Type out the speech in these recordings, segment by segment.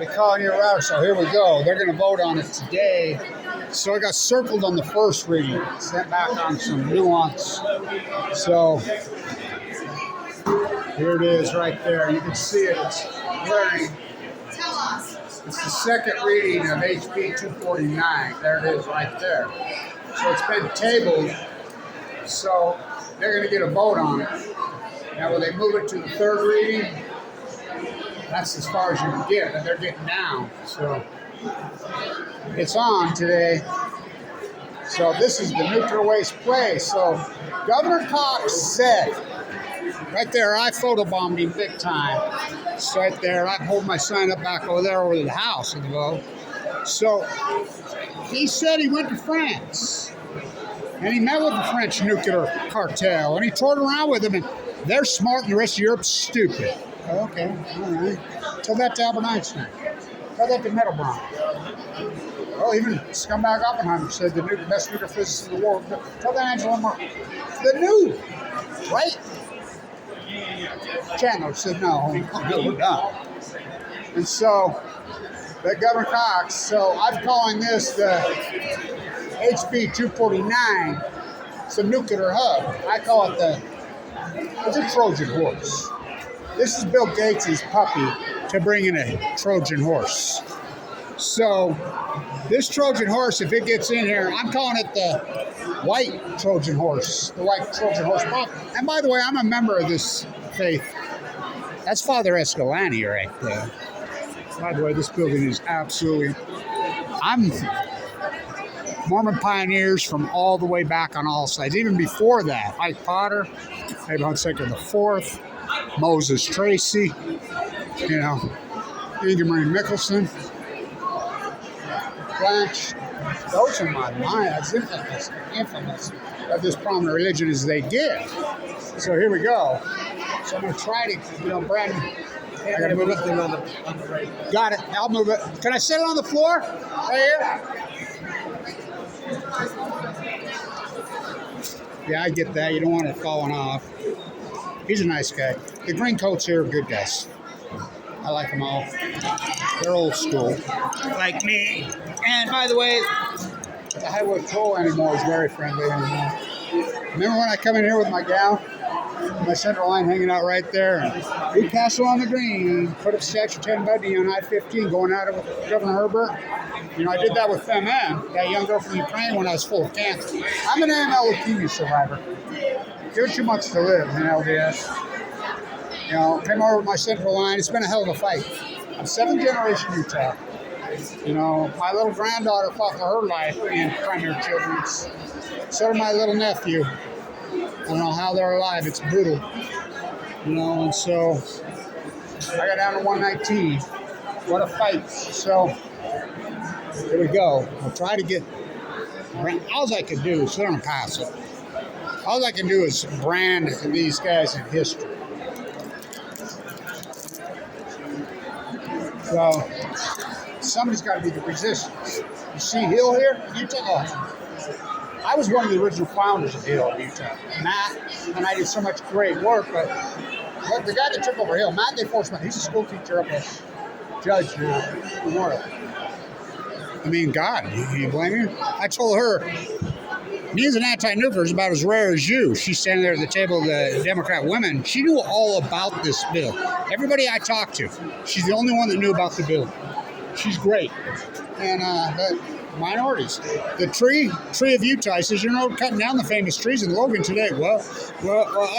They call you router, so here we go. They're going to vote on it today. So I got circled on the first reading, sent back on some nuance. So here it is right there. You can see it. It's glaring. It's the second reading of HB 249. There it is right there. So it's been tabled. So they're going to get a vote on it. Now, will they move it to the third reading? That's as far as you can get, but they're getting down. So it's on today. So this is the nuclear waste place. So Governor Cox said, right there, I photobombed him big time. It's right there. I hold my sign up back over there over the house of the vote. So he said he went to France. And he met with the French nuclear cartel. And he toured around with them. And they're smart and the rest of Europe's stupid. Okay, all right. Tell that to Albert Einstein. Tell that to Mittelbaum. Well, even scumbag Oppenheimer said the best nuclear physicist in the world. Tell that Angela Merkel. The new, right? Chandler said, no, we're done. And so, that Governor Cox, so I'm calling this the HB 249. It's a nuclear hub. I call it it's a Trojan horse. This is Bill Gates' puppy to bring in a Trojan horse. So, this Trojan horse, if it gets in here, I'm calling it the white Trojan horse. The white Trojan horse. And by the way, I'm a member of this faith. That's Father Escalante right there. By the way, this building is absolutely... I'm Mormon pioneers from all the way back on all sides. Even before that, Ike Potter, Abraham II the Fourth, Moses Tracy, Inge Marie Mickelson, Blanch. Those are my as infamous of this prominent religion as they get. So here we go. So I'm going to try to, Brandon, I got to move it. On the right. Got it. I'll move it. Can I sit it on the floor? Right here? Yeah, I get that. You don't want it falling off. He's a nice guy. The green coats here are good guys. I like them all. They're old school. Like me. And by the way, the Highway Patrol anymore is very friendly anymore. Remember when I come in here with my gal? My center line hanging out right there. And we pass along the green, put up Statue 10 Buddy on I-15 going out of Governor Herbert. I did that with MM, that young girl from Ukraine, when I was full of cancer. I'm an AML Leukemia survivor. Give it 2 months to live in LDS. Came over with my central line. It's been a hell of a fight. I'm 7th generation Utah. My little granddaughter fought for her life in primary children's. So did my little nephew. I don't know how they're alive. It's brutal. And so I got down to 119. What a fight. So here we go. I'll try to get, all I can do is sit on a pass it. All I can do is brand these guys in history. So somebody's got to be the resistance. You see Hill here? Utah. I was one of the original founders of Hill, Utah. Matt and I did so much great work, but the guy that took over Hill, Matt De Forstman, he's a school teacher up at Judge now, Memorial. God, you blame me? I told her, me as an anti-nuclear is about as rare as you. She's standing there at the table of the Democrat women. She knew all about this bill. Everybody I talked to, she's the only one that knew about the bill. She's great. And the minorities. The tree of Utah, he says, cutting down the famous trees in Logan today. Well,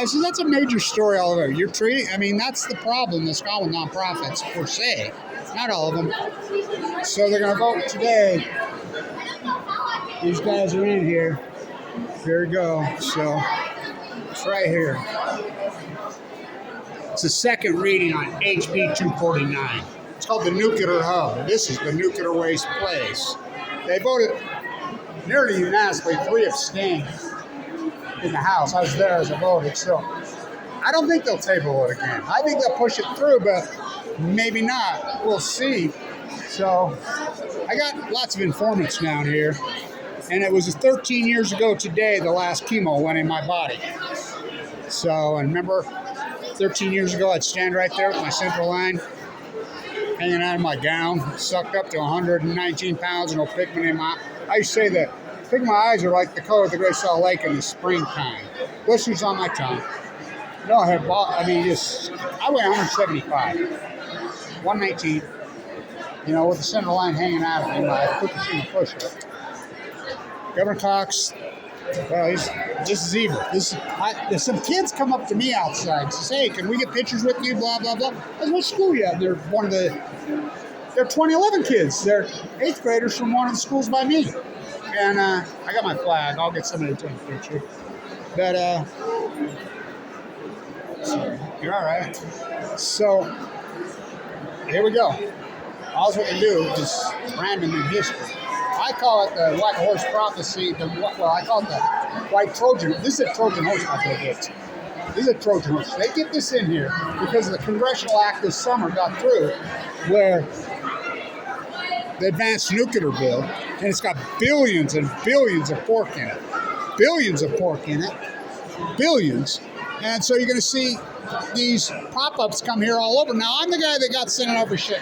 I said, that's a major story all over. Your tree, that's the problem that's gone with nonprofits, per se. Not all of them. So they're going to vote today. These guys are in here. Here we go. So it's right here. It's the second reading on HB 249. It's called the Nuclear Hub. This is the nuclear waste place. They voted nearly unanimously, 3 abstained in the House. I was there as a voter. So I don't think they'll table it again. I think they'll push it through, but maybe not. We'll see. So I got lots of informants down here. And it was 13 years ago today, the last chemo went in my body. So, and remember, 13 years ago, I'd stand right there with my central line. hanging out of my gown, sucked up to 119 pounds, no pigment in my. I used to say that pigment in my eyes are like the color of the Great Salt Lake in the springtime. Blisters on my tongue. No, I have. I mean, I weigh 175, 119. You know, with the center line hanging out of me, my Fukushima push-up. Governor Cox. Well, this is evil. Some kids come up to me outside and say, "Hey, can we get pictures with you?" Blah blah blah. I said, "What school you at?" They're 2011 kids. They're 8th graders from one of the schools by me. And I got my flag. I'll get somebody to take a picture. But you're all right. So here we go. All we can do is random in history. I call it the white horse prophecy. I call it the white Trojan. This is a Trojan horse, my kids. This is a Trojan horse. They get this in here because the congressional act this summer got through where the advanced nuclear bill, and it's got billions and billions of pork in it. Billions of pork in it. Billions. And so you're going to see these pop-ups come here all over. Now, I'm the guy that got sent over shit.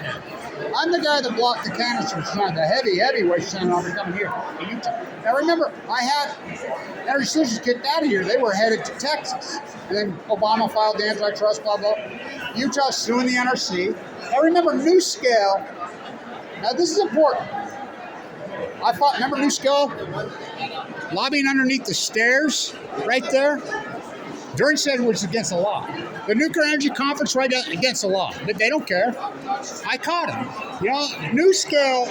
I'm the guy that blocked the canisters tonight, the heavyweight senator coming here in Utah. Now remember, I had energy solutions kicked out of here. They were headed to Texas. And then Obama filed the antitrust, blah, blah. Utah suing the NRC. Now remember, New Scale. Now this is important. Remember New Scale? Lobbying underneath the stairs, right there. During session, which is against the law. The Nuclear Energy Conference right against the law. But they don't care. I caught him. You know, New Scale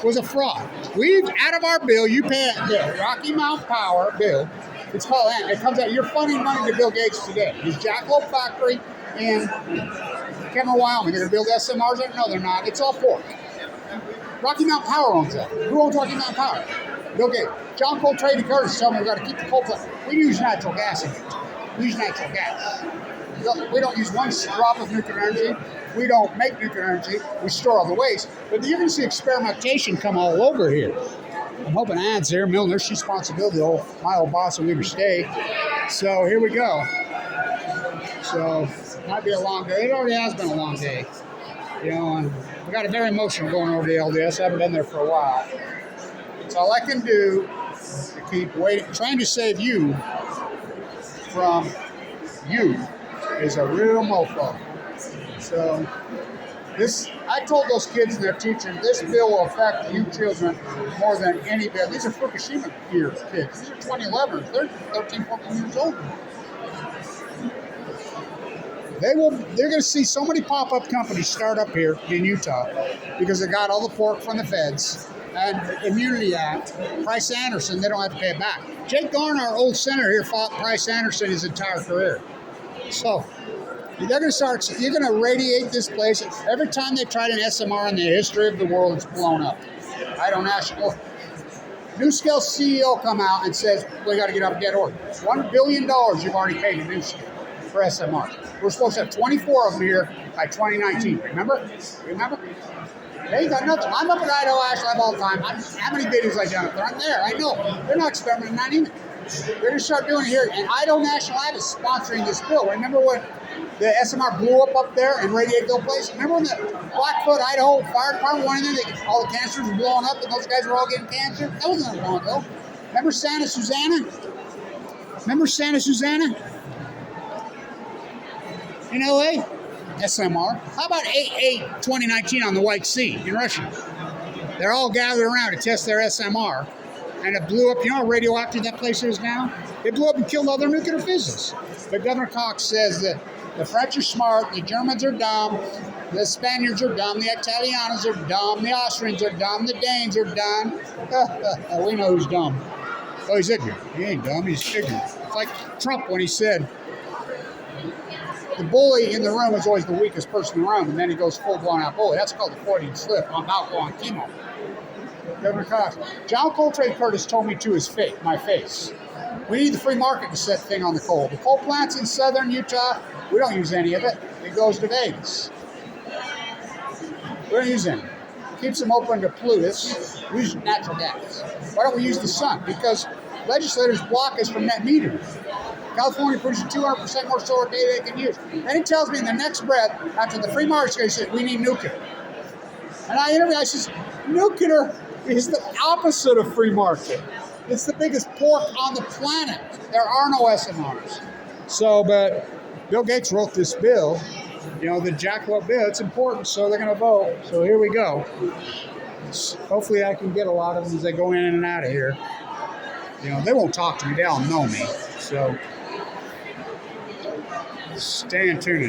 was a fraud. Out of our bill, you pay the Rocky Mount Power bill. It's called that. It comes out. You're funding money to Bill Gates today. His Jackalope factory in Cameron, Wyoming. They're going to build SMRs there? No, they're not. It's all pork. Rocky Mount Power owns that. Who owns Rocky Mount Power? Bill Gates. John Coltrane and Curtis tell me we've got to keep the coal plant. We use natural gas in it. We use natural gas. We don't use one drop of nuclear energy. We don't make nuclear energy. We store all the waste. But you're going to see experimentation come all over here. I'm hoping Ann's here. Milner's responsibility, my old boss at Weber State. So here we go. So it might be a long day. It already has been a long day. You know, and we got a very emotional going over the LDS. I haven't been there for a while. So all I can do to keep waiting, trying to save you from you is a real mofo. So I told those kids and their teachers, this bill will affect you children more than any bill. These are Fukushima years kids. These are 2011. They're 13, 14 years old. They're going to see so many pop-up companies start up here in Utah because they got all the pork from the feds. And Immunity Act, Price Anderson, they don't have to pay it back. Jake Garner, our old senator here, fought Price Anderson his entire career. So you're going to radiate this place. Every time they tried an SMR in the history of the world, it's blown up. New Scale CEO come out and says, we got to get up dead order. $1 billion you've already paid to New Scale for SMR. We're supposed to have 24 of them here by 2019. Remember? They ain't got nothing. I'm up at Idaho Ash Lab all the time. How many videos I done up there? I'm there. I know. They're not experimenting, not even. They're going to start doing it here. And Idaho National Lab is sponsoring this bill. Remember when the SMR blew up there in Radiatville Place? Remember when the Blackfoot, Idaho Fire Department went in there, all the cancers were blowing up and those guys were all getting cancer? That wasn't that long ago. Remember Santa Susana? In LA? SMR. How about 8/8/2019 on the White Sea in Russia? They're all gathered around to test their SMR, and it blew up. You know how radioactive that place is now? It blew up and killed all their nuclear physicists. But Governor Cox says that the French are smart, the Germans are dumb, the Spaniards are dumb, the Italianos are dumb, the Austrians are dumb, the Danes are dumb. We know who's dumb. Oh, he's ignorant. He ain't dumb, he's ignorant. It's like Trump when he said, the bully in the room is always the weakest person in the room, and then he goes full-blown out bully. That's called the Freudian slip. I'm about going chemo. Governor Cox. John Coltrane Curtis told me to my face. We need the free market to set the thing on the coal. The coal plants in southern Utah, we don't use any of it. It goes to Vegas. We don't use any. Keeps them open to pollute us. We use natural gas. Why don't we use the sun? Because legislators block us from net metering. California produces 200% more solar data they can use. Then he tells me in the next breath, after the free market, he says, we need nuclear. And I interviewed, I says, nuclear is the opposite of free market. It's the biggest pork on the planet. There are no SMRs. So, but Bill Gates wrote this bill, the jackalope bill. It's important, so they're going to vote. So here we go. Hopefully I can get a lot of them as they go in and out of here. They won't talk to me. They all know me. So stay in tune.